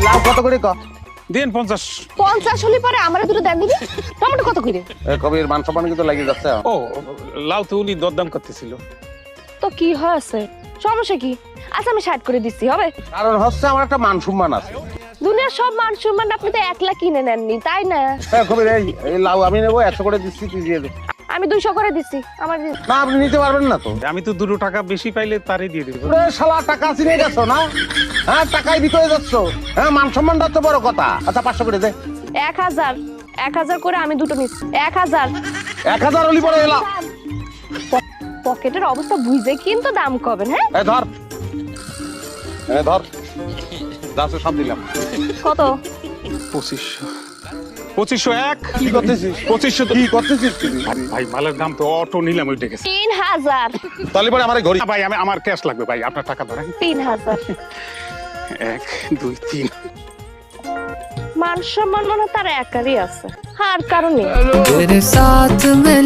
লাউ কত করে ক? দিন 50। 50 হলে পরে আমারে দুটো দেন দিবি। টমেটো কত করে? কবির মান সম্মান কিন্তু লাগিয়ে যাচ্ছে। ও লাউ তো উনি দরদাম করতেছিল। তো কি হয়েছে, সমস্যা কি? আচ্ছা আমি 60 করে দিচ্ছি, হবে? কারণ হচ্ছে আমার একটা মান সম্মান আছে। দুনিয়ার সব মান সম্মান আপনি তো একলা কিনে নেননি, তাই না? কবির এই লাউ আমি নেবো, 100 করে দিচ্ছি, তুই দিয়ে দে। আমি 200 করে দিচ্ছি, আমার না আপনি নিতে পারবেন না তো। আমি তো 2 টাকা বেশি পাইলে তারই দিয়ে দেব। ওরে শালা টাকা চিনে গেছো না? হ্যাঁ টাকায় বিকয়ে যাচ্ছ। হ্যাঁ মান সম্মানটা তো বড় কথা। আচ্ছা 500 করে দে। 1000 করে আমি দুটো নিচ্ছি। 1000 1000 হলি পরে এলা। পকেটের অবস্থা বুঝে কিন্তু দাম কবেন, হ্যাঁ? এই ধর, এই ধর, দাসে সব দিলাম। কত? 2501। কি করতেছিস? 2500 তো কি করতেছিস তুই? ভাই মালের দাম তো অটো নিলাম ওই গেছে। 3000। তাহলে পরে আমার ঘড়ি। ভাই আমার ক্যাশ লাগবে ভাই, আপনার টাকা ধরেন। 3000। 1 2 3। মান সম্মান মনে তার একারই আছে, আর কারণে तेरे साथ में